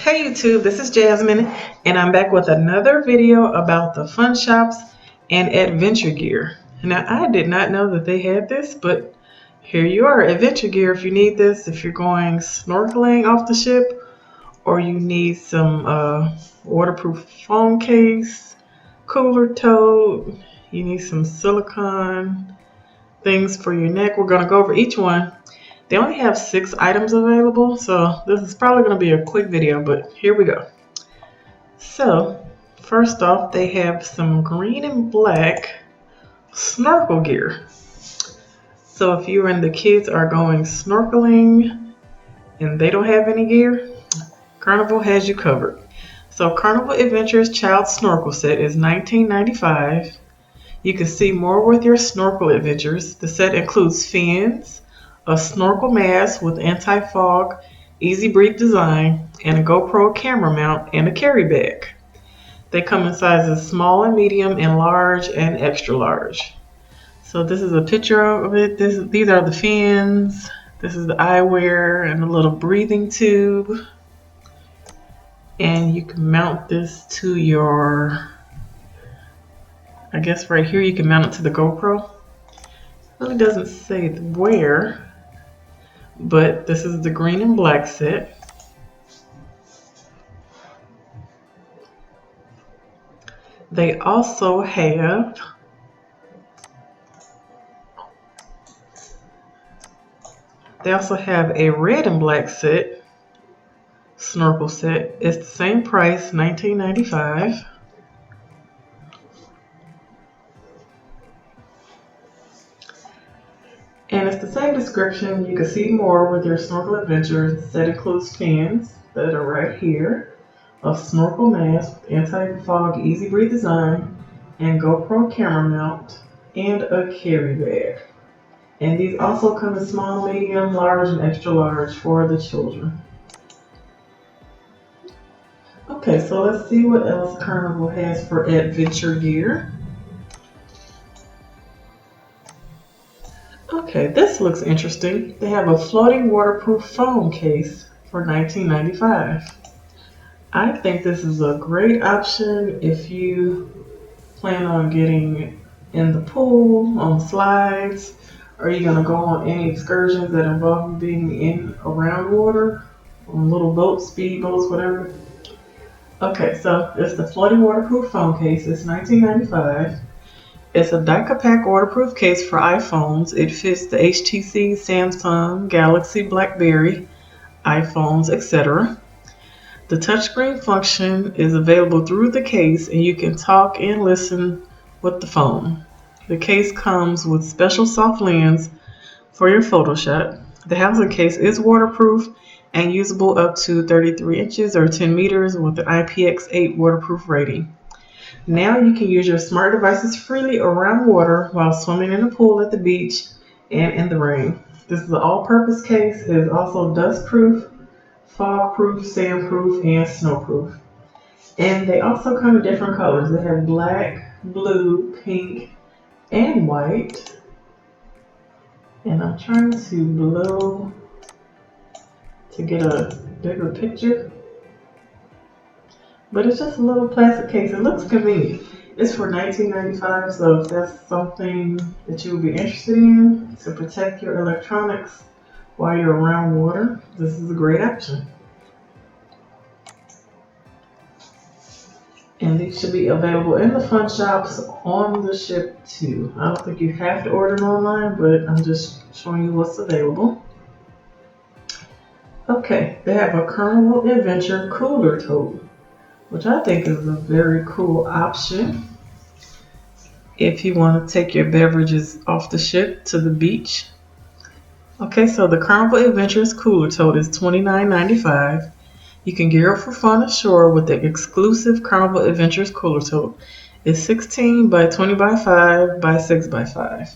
Hey YouTube, this is Jasmine and I'm back with another video about the fun shops and adventure gear. Now I did not know that they had this, but here you are, adventure gear if you need this, if you're going snorkeling off the ship or you need some waterproof phone case, cooler tote, you need some silicone things for your neck. We're going to go over each one. They only have 6 items available, so this is probably going to be a quick video, but here we go. So, first off, they have some green and black snorkel gear. So if you and the kids are going snorkeling and they don't have any gear, Carnival has you covered. So Carnival Adventures Child Snorkel Set is $19.95. You can see more with your snorkel adventures. The set includes fins, a snorkel mask with anti-fog, easy breathe design, and a GoPro camera mount and a carry bag. They come in sizes small and medium and large and extra large. So this is a picture of it. These are the fins. This is the eyewear and a little breathing tube. And you can mount this to your, I guess right here you can mount it to the GoPro. It really doesn't say where, but this is the green and black set. They also have a red and black set, snorkel set. It's the same price, $19.95. And it's the same description. You can see more with your snorkel adventures. The set includes fins that are right here, a snorkel mask, anti-fog easy breathe design, and GoPro camera mount, and a carry bag. And these also come in small, medium, large, and extra large for the children. Okay, so let's see what else Carnival has for adventure gear. Okay, this looks interesting. They have a floating waterproof phone case for $19.95. I think this is a great option if you plan on getting in the pool, on slides, or you're going to go on any excursions that involve being in around water, on little boats, speed boats, whatever. Okay, so it's the floating waterproof phone case. It's $19.95. It's a Dicapack waterproof case for iPhones. It fits the HTC, Samsung, Galaxy, BlackBerry, iPhones, etc. The touchscreen function is available through the case and you can talk and listen with the phone. The case comes with special soft lens for your photo shot. The housing case is waterproof and usable up to 33 inches or 10 meters with an IPX8 waterproof rating. Now you can use your smart devices freely around water while swimming in a pool at the beach and in the rain. This is an all-purpose case. It is also dust-proof, fog-proof, sand-proof, and snow-proof. And they also come in different colors. They have black, blue, pink, and white. And I'm trying to blow to get a bigger picture. But it's just a little plastic case. It looks convenient. It's for $19.95, so if that's something that you would be interested in to protect your electronics while you're around water, this is a great option. And these should be available in the fun shops on the ship too. I don't think you have to order them online, but I'm just showing you what's available. Okay, they have a Carnival Adventure cooler tote, which I think is a very cool option if you want to take your beverages off the ship to the beach. Okay, so the Carnival Adventures cooler tote is $29.95. You can gear up for fun ashore with the exclusive Carnival Adventures cooler tote. It's 16 by 20 by 5 by 6 by 5.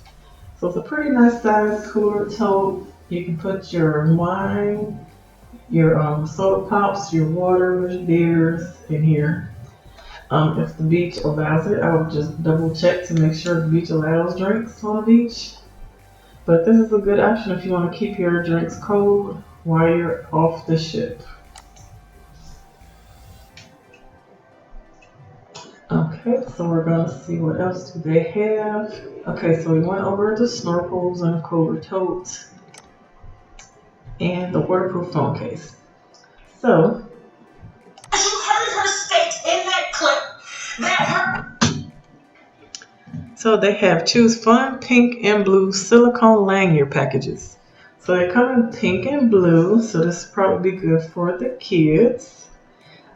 So it's a pretty nice size cooler tote. You can put your wine, your soda pops, your waters, beers in here. If the beach allows it, I would just double check to make sure the beach allows drinks on the beach. But this is a good option if you want to keep your drinks cold while you're off the ship. Okay, so we're gonna see what else do they have. Okay, so we went over the snorkels and the cooler totes and the waterproof phone case. So, as you heard her state in that clip, so they have choose fun pink and blue silicone lanyard packages. So they come in pink and blue, so this will probably be good for the kids.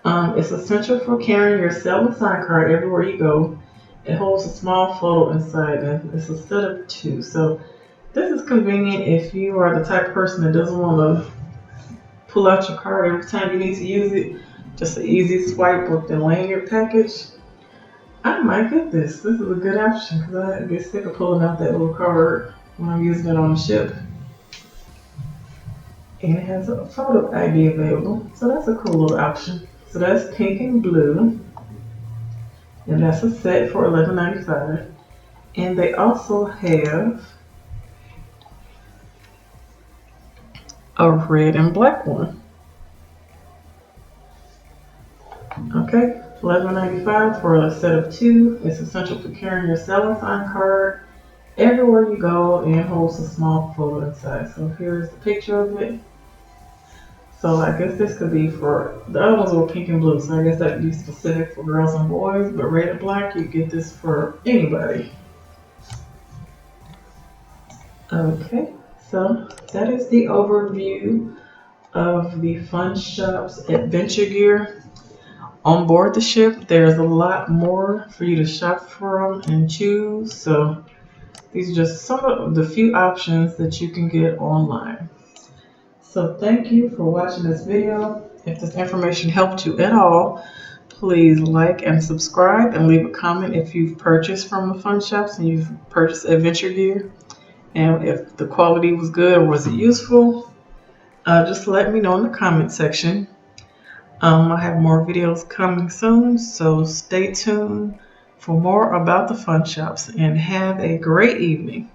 It's essential for carrying your cell and sign card everywhere you go. It holds a small photo inside and it's a set of two. So this is convenient if you are the type of person that doesn't want to pull out your card every time you need to use it. Just an easy swipe with the lanyard package. I might get this. This is a good option because I get sick of pulling out that little card when I'm using it on the ship. And it has a photo ID available. So that's a cool little option. So that's pink and blue. And that's a set for $11.95. And they also have a red and black one. Okay, $11.95 for a set of two. It's essential for carrying your cell and sign card everywhere you go and holds a small photo inside. So here's the picture of it. So I guess this could be for, the other ones were pink and blue, so I guess that would be specific for girls and boys, but red and black, you get this for anybody. Okay, so that is the overview of the Fun Shop's adventure gear. On board the ship, there's a lot more for you to shop from and choose, so these are just some of the few options that you can get online. So thank you for watching this video. If this information helped you at all, please like and subscribe and leave a comment if you've purchased from the Fun Shops and you've purchased adventure gear. And if the quality was good or was it useful, just let me know in the comment section. I have more videos coming soon, so stay tuned for more about the Fun Shops and have a great evening.